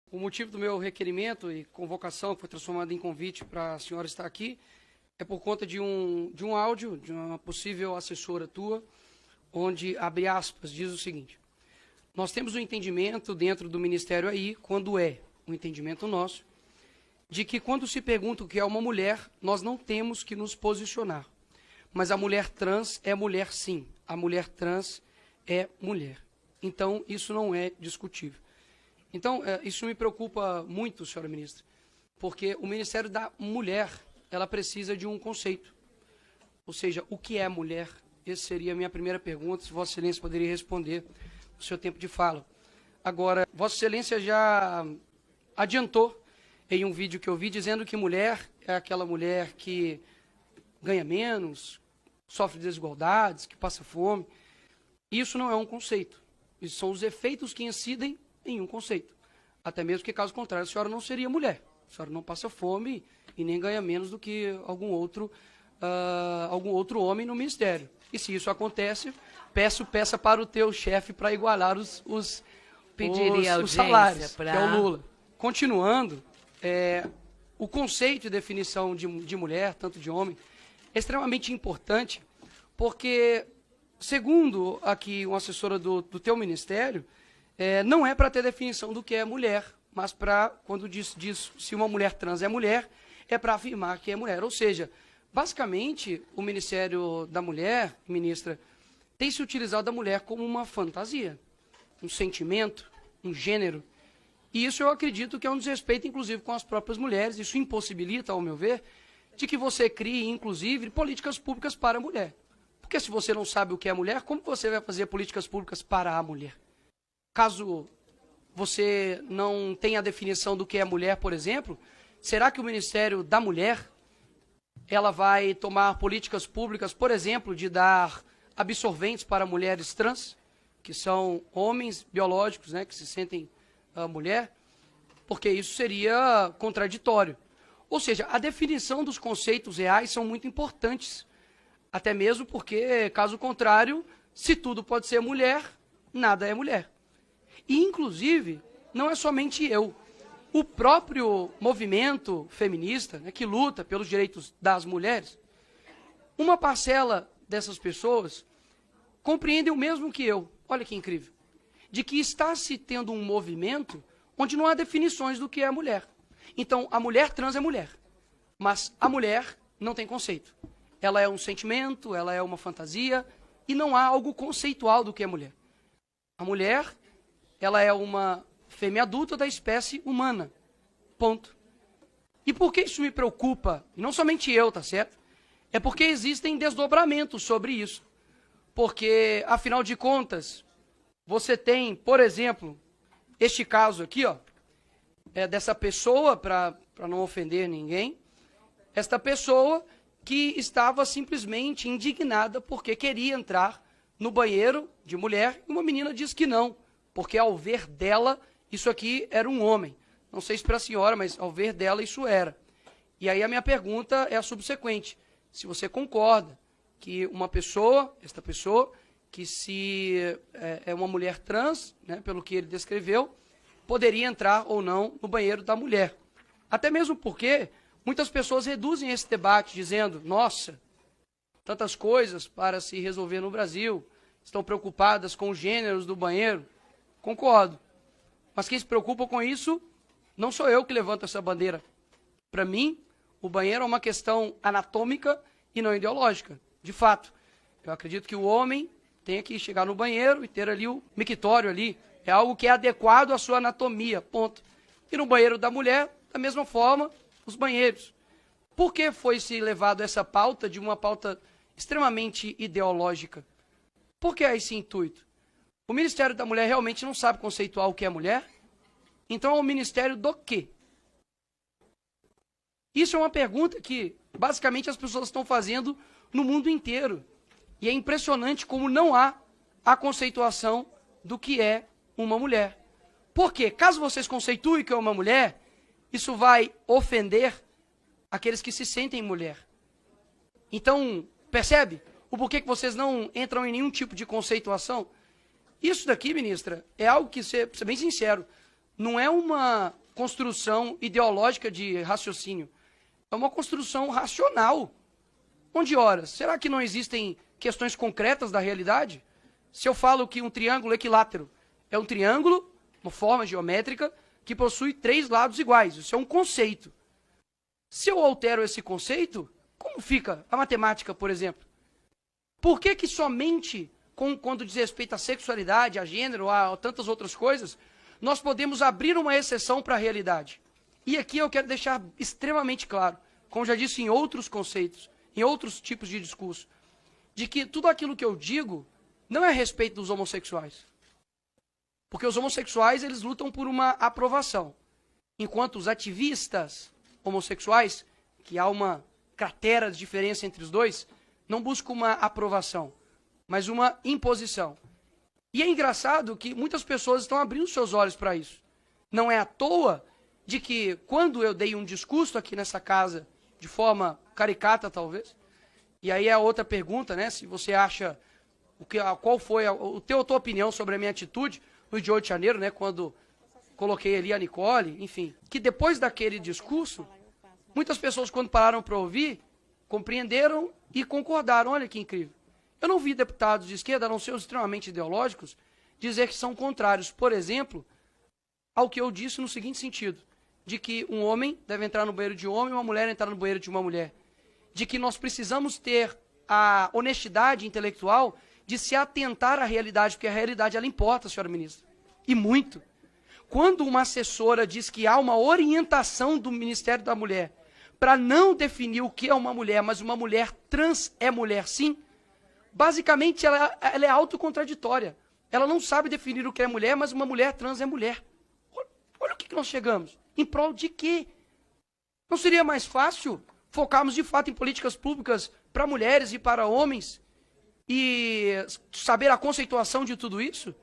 O motivo do meu requerimento e convocação, que foi transformado em convite para a senhora estar aqui, é por conta de um áudio de uma possível assessora tua, onde, abre aspas, diz o seguinte: nós temos um entendimento dentro do Ministério aí, quando é um entendimento nosso, de que quando se pergunta o que é uma mulher, nós não temos que nos posicionar. Mas a mulher trans é mulher sim, a mulher trans é mulher. Então, isso não é discutível. Então, isso me preocupa muito, senhora ministra, porque o Ministério da Mulher, ela precisa de um conceito. Ou seja, o que é mulher? Essa seria a minha primeira pergunta, se Vossa Excelência poderia responder no seu tempo de fala. Agora, Vossa Excelência já adiantou em um vídeo que eu vi, dizendo que mulher é aquela mulher que ganha menos, sofre desigualdades, que passa fome. Isso não é um conceito. Isso são os efeitos que incidem em um conceito. Até mesmo que, caso contrário, a senhora não seria mulher. A senhora não passa fome e nem ganha menos do que algum outro homem no Ministério. E se isso acontece, peça para o teu chefe para igualar os salários, que é o Lula. Continuando, o conceito e definição de mulher, tanto de homem, é extremamente importante, porque, segundo aqui uma assessora do teu ministério, não é para ter definição do que é mulher, mas para, quando diz se uma mulher trans é mulher, é para afirmar que é mulher. Ou seja, basicamente, o Ministério da Mulher, ministra, tem se utilizado da mulher como uma fantasia, um sentimento, um gênero. E isso eu acredito que é um desrespeito, inclusive, com as próprias mulheres. Isso impossibilita, ao meu ver, de que você crie, inclusive, políticas públicas para a mulher. Porque se você não sabe o que é mulher, como você vai fazer políticas públicas para a mulher? Caso você não tenha a definição do que é mulher, por exemplo, será que o Ministério da Mulher ela vai tomar políticas públicas, por exemplo, de dar absorventes para mulheres trans, que são homens biológicos, né, que se sentem mulher? Porque isso seria contraditório. Ou seja, a definição dos conceitos reais são muito importantes. Até mesmo porque, caso contrário, se tudo pode ser mulher, nada é mulher. E, inclusive, não é somente eu. O próprio movimento feminista, né, que luta pelos direitos das mulheres, uma parcela dessas pessoas compreendem o mesmo que eu. Olha que incrível. De que está se tendo um movimento onde não há definições do que é mulher. Então, a mulher trans é mulher, mas a mulher não tem conceito. Ela é um sentimento, ela é uma fantasia, e não há algo conceitual do que é mulher. A mulher, ela é uma fêmea adulta da espécie humana. Ponto. E por que isso me preocupa? E não somente eu, tá certo? É porque existem desdobramentos sobre isso. Porque, afinal de contas, você tem, por exemplo, este caso aqui, ó, dessa pessoa, para não ofender ninguém, esta pessoa que estava simplesmente indignada porque queria entrar no banheiro de mulher e uma menina diz que não, porque ao ver dela, isso aqui era um homem. Não sei se para a senhora, mas ao ver dela isso era. E aí a minha pergunta é a subsequente: se você concorda que uma pessoa, esta pessoa, que se é uma mulher trans, né, pelo que ele descreveu, poderia entrar ou não no banheiro da mulher. Até mesmo porque muitas pessoas reduzem esse debate dizendo: nossa, tantas coisas para se resolver no Brasil, estão preocupadas com os gêneros do banheiro. Concordo. Mas quem se preocupa com isso não sou eu que levanto essa bandeira. Para mim, o banheiro é uma questão anatômica e não ideológica. De fato, eu acredito que o homem tem que chegar no banheiro e ter ali o mictório ali. É algo que é adequado à sua anatomia, ponto. E no banheiro da mulher, da mesma forma, os banheiros. Por que foi se levado essa pauta de uma pauta extremamente ideológica? Por que esse intuito? O Ministério da Mulher realmente não sabe conceituar o que é mulher? Então é o Ministério do quê? Isso é uma pergunta que, basicamente, as pessoas estão fazendo no mundo inteiro. E é impressionante como não há a conceituação do que é uma mulher. Por quê? Caso vocês conceituem o que é uma mulher, isso vai ofender aqueles que se sentem mulher. Então, percebe o porquê que vocês não entram em nenhum tipo de conceituação? Isso daqui, ministra, é algo que, ser bem sincero, não é uma construção ideológica de raciocínio, é uma construção racional. Onde, ora, será que não existem questões concretas da realidade? Se eu falo que um triângulo equilátero é um triângulo, uma forma geométrica, que possui 3 lados iguais, isso é um conceito. Se eu altero esse conceito, como fica a matemática, por exemplo? Por que que somente quando diz respeito à sexualidade, a gênero, a tantas outras coisas, nós podemos abrir uma exceção para a realidade? E aqui eu quero deixar extremamente claro, como já disse em outros conceitos, em outros tipos de discurso, de que tudo aquilo que eu digo não é a respeito dos homossexuais. Porque os homossexuais, eles lutam por uma aprovação. Enquanto os ativistas homossexuais, que há uma cratera de diferença entre os dois, não buscam uma aprovação, mas uma imposição. E é engraçado que muitas pessoas estão abrindo seus olhos para isso. Não é à toa de que, quando eu dei um discurso aqui nessa casa, de forma caricata talvez, e aí é a outra pergunta, né, se você acha, qual foi a tua opinião sobre a minha atitude no dia 8 de janeiro, né, quando coloquei ali a Nicole, enfim, que depois daquele discurso, muitas pessoas, quando pararam para ouvir, compreenderam e concordaram. Olha que incrível. Eu não vi deputados de esquerda, a não ser os extremamente ideológicos, dizer que são contrários, por exemplo, ao que eu disse no seguinte sentido, de que um homem deve entrar no banheiro de um homem e uma mulher entrar no banheiro de uma mulher. De que nós precisamos ter a honestidade intelectual de se atentar à realidade, porque a realidade ela importa, senhora ministra. E muito. Quando uma assessora diz que há uma orientação do Ministério da Mulher para não definir o que é uma mulher, mas uma mulher trans é mulher sim, basicamente ela é autocontraditória. Ela não sabe definir o que é mulher, mas uma mulher trans é mulher. Olha o que nós chegamos. Em prol de quê? Não seria mais fácil focarmos de fato em políticas públicas para mulheres e para homens e saber a conceituação de tudo isso?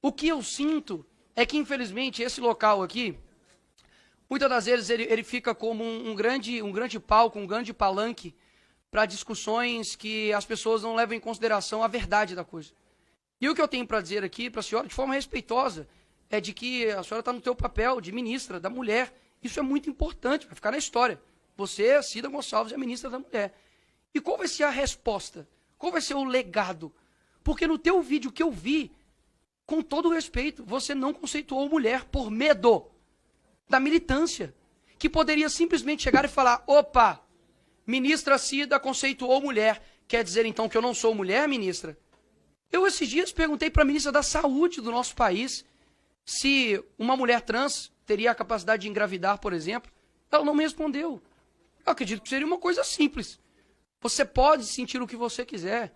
O que eu sinto é que, infelizmente, esse local aqui, muitas das vezes ele fica como um grande palco, um grande palanque para discussões que as pessoas não levam em consideração a verdade da coisa. E o que eu tenho para dizer aqui para a senhora, de forma respeitosa, é de que a senhora está no teu papel de ministra da mulher. Isso é muito importante, vai ficar na história. Você, Cida Gonçalves, é a ministra da mulher. E qual vai ser a resposta? Qual vai ser o legado? Porque no teu vídeo que eu vi, com todo respeito, você não conceituou mulher por medo da militância, que poderia simplesmente chegar e falar, opa, ministra Cida conceituou mulher, quer dizer então que eu não sou mulher, ministra? Eu esses dias perguntei para a ministra da Saúde do nosso país se uma mulher trans teria a capacidade de engravidar, por exemplo. Ela não me respondeu. Eu acredito que seria uma coisa simples. Você pode sentir o que você quiser,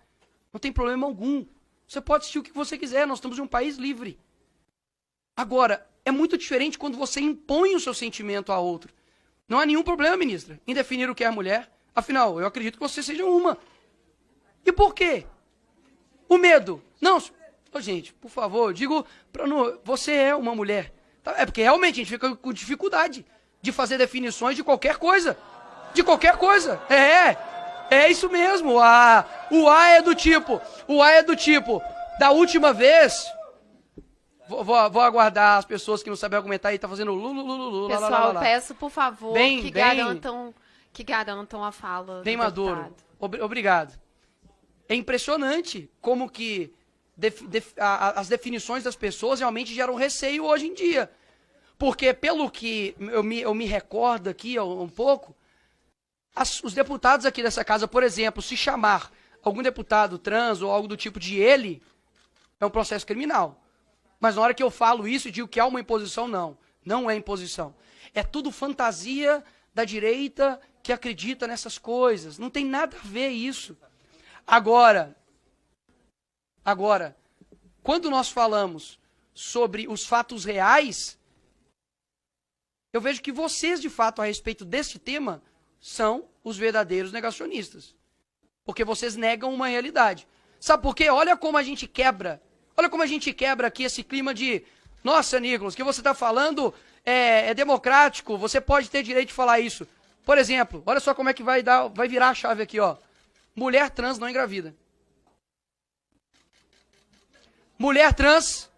não tem problema algum. Você pode sentir o que você quiser, nós estamos em um país livre. Agora, é muito diferente quando você impõe o seu sentimento a outro. Não há nenhum problema, ministra, em definir o que é mulher. Afinal, eu acredito que você seja uma. E por quê? O medo. Não, gente, por favor, eu digo, você é uma mulher. É porque realmente a gente fica com dificuldade de fazer definições de qualquer coisa. De qualquer coisa. É isso mesmo. O A é do tipo, da última vez... Vou aguardar as pessoas que não sabem argumentar e tá fazendo lulululu. Pessoal, peço, por favor, que garantam a fala bem do maduro. deputado. Obrigado. É impressionante como que as definições das pessoas realmente geram receio hoje em dia. Porque, pelo que eu me recordo aqui um pouco, os deputados aqui dessa casa, por exemplo, se chamar algum deputado trans ou algo do tipo de ele, é um processo criminal. Mas na hora que eu falo isso e digo que há uma imposição, não é imposição. É tudo fantasia da direita que acredita nessas coisas. Não tem nada a ver isso. Agora, quando nós falamos sobre os fatos reais, eu vejo que vocês, de fato, a respeito desse tema, são os verdadeiros negacionistas. Porque vocês negam uma realidade. Sabe por quê? Olha como a gente quebra aqui esse clima de, nossa, Nicolas, o que você está falando é democrático, você pode ter direito de falar isso. Por exemplo, olha só como é que vai virar a chave aqui, ó. Mulher trans não engravida. Mulher trans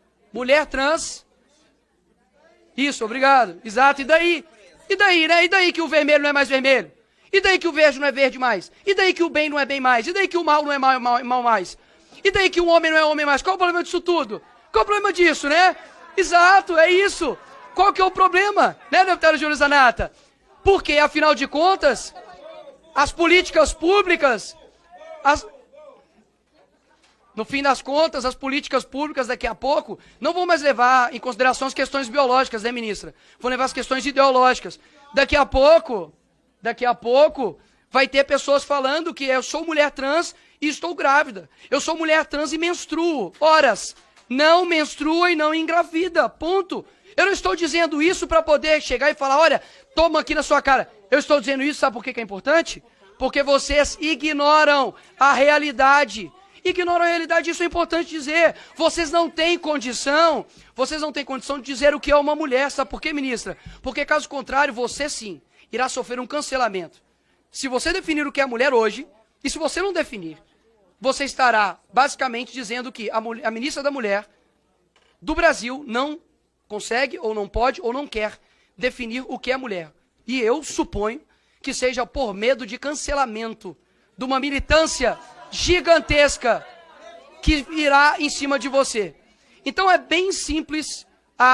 Isso, obrigado. Exato. E daí? E daí, né? E daí que o vermelho não é mais vermelho? E daí que o verde não é verde mais? E daí que o bem não é bem mais? E daí que o mal não é mal mais? E daí que o homem não é homem mais? Qual o problema disso tudo? Qual o problema disso, né? Exato, é isso. Qual que é o problema, né, deputada Júlia Zanata? Porque, afinal de contas, as políticas públicas, no fim das contas, as políticas públicas daqui a pouco não vão mais levar em consideração as questões biológicas, né, ministra? Vão levar as questões ideológicas. Daqui a pouco, vai ter pessoas falando que eu sou mulher trans e estou grávida. Eu sou mulher trans e menstruo. Horas, não menstrua e não engravida, ponto. Eu não estou dizendo isso para poder chegar e falar, olha, toma aqui na sua cara. Eu estou dizendo isso, sabe por que é importante? Porque vocês ignoram a realidade. Ignoram a realidade, isso é importante dizer. Vocês não têm condição de dizer o que é uma mulher, sabe por quê, ministra? Porque caso contrário, você sim irá sofrer um cancelamento. Se você definir o que é mulher hoje, e se você não definir, você estará basicamente dizendo que a ministra da Mulher do Brasil não consegue, ou não pode, ou não quer definir o que é mulher. E eu suponho que seja por medo de cancelamento, de uma militância gigantesca que irá em cima de você. Então é bem simples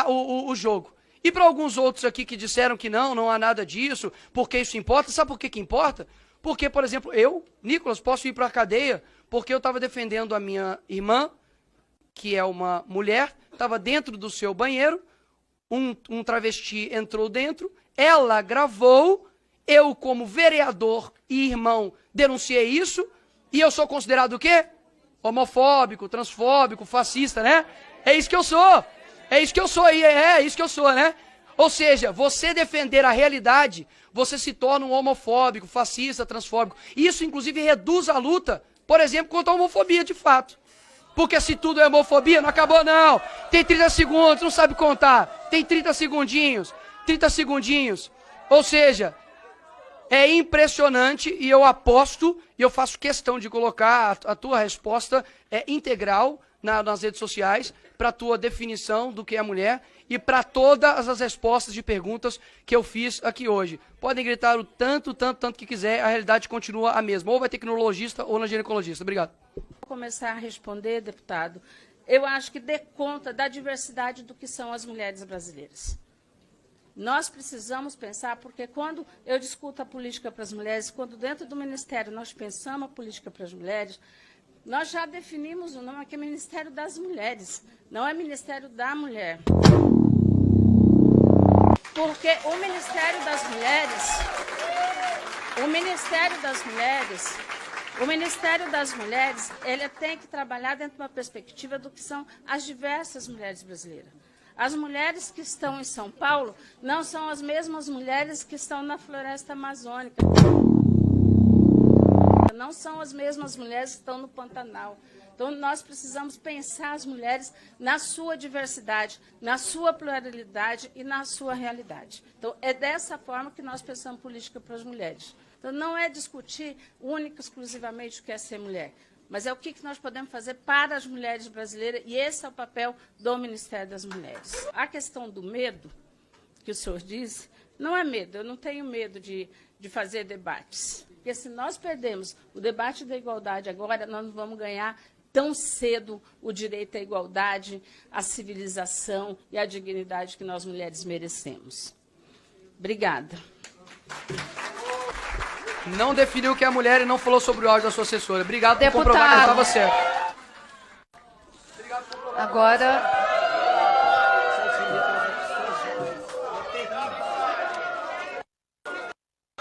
o jogo. E para alguns outros aqui que disseram que não há nada disso, porque isso importa, sabe por que importa? Porque, por exemplo, eu, Nicolas, posso ir para a cadeia porque eu estava defendendo a minha irmã, que é uma mulher, estava dentro do seu banheiro, um travesti entrou dentro, ela gravou, eu como vereador e irmão denunciei isso, e eu sou considerado o quê? Homofóbico, transfóbico, fascista, né? É isso que eu sou. É isso que eu sou, né? Ou seja, você defender a realidade, você se torna um homofóbico, fascista, transfóbico. Isso, inclusive, reduz a luta, por exemplo, contra a homofobia, de fato. Porque se tudo é homofobia, não acabou, não. Tem 30 segundos, não sabe contar. Tem 30 segundinhos. Ou seja, é impressionante e eu aposto, e eu faço questão de colocar a tua resposta integral nas redes sociais, para a tua definição do que é mulher e para todas as respostas de perguntas que eu fiz aqui hoje. Podem gritar o tanto que quiser, a realidade continua a mesma. Ou vai ter que ir no urologista ou na ginecologista. Obrigado. Vou começar a responder, deputado. Eu acho que dê conta da diversidade do que são as mulheres brasileiras. Nós precisamos pensar, porque quando eu discuto a política para as mulheres, quando dentro do Ministério nós pensamos a política para as mulheres, nós já definimos o nome, que é Ministério das Mulheres, não é Ministério da Mulher. Porque o Ministério das Mulheres, ele tem que trabalhar dentro de uma perspectiva do que são as diversas mulheres brasileiras. As mulheres que estão em São Paulo não são as mesmas mulheres que estão na floresta amazônica. Não são as mesmas mulheres que estão no Pantanal. Então, nós precisamos pensar as mulheres na sua diversidade, na sua pluralidade e na sua realidade. Então, é dessa forma que nós pensamos política para as mulheres. Então, não é discutir única, exclusivamente o que é ser mulher, mas é o que nós podemos fazer para as mulheres brasileiras, e esse é o papel do Ministério das Mulheres. A questão do medo, que o senhor disse, não é medo, eu não tenho medo de fazer debates. Porque se nós perdemos o debate da igualdade agora, nós não vamos ganhar tão cedo o direito à igualdade, à civilização e à dignidade que nós mulheres merecemos. Obrigada. Não definiu o que é mulher e não falou sobre o áudio da sua assessora. Obrigado por comprovar que eu estava certo. Agora...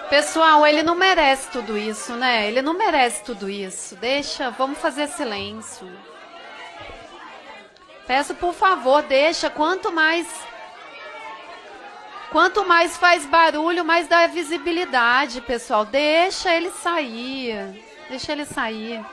Pessoal, ele não merece tudo isso, né? Ele não merece tudo isso. Deixa, vamos fazer silêncio. Peço, por favor, deixa. Quanto mais faz barulho, mais dá visibilidade, pessoal. Deixa ele sair. Deixa ele sair.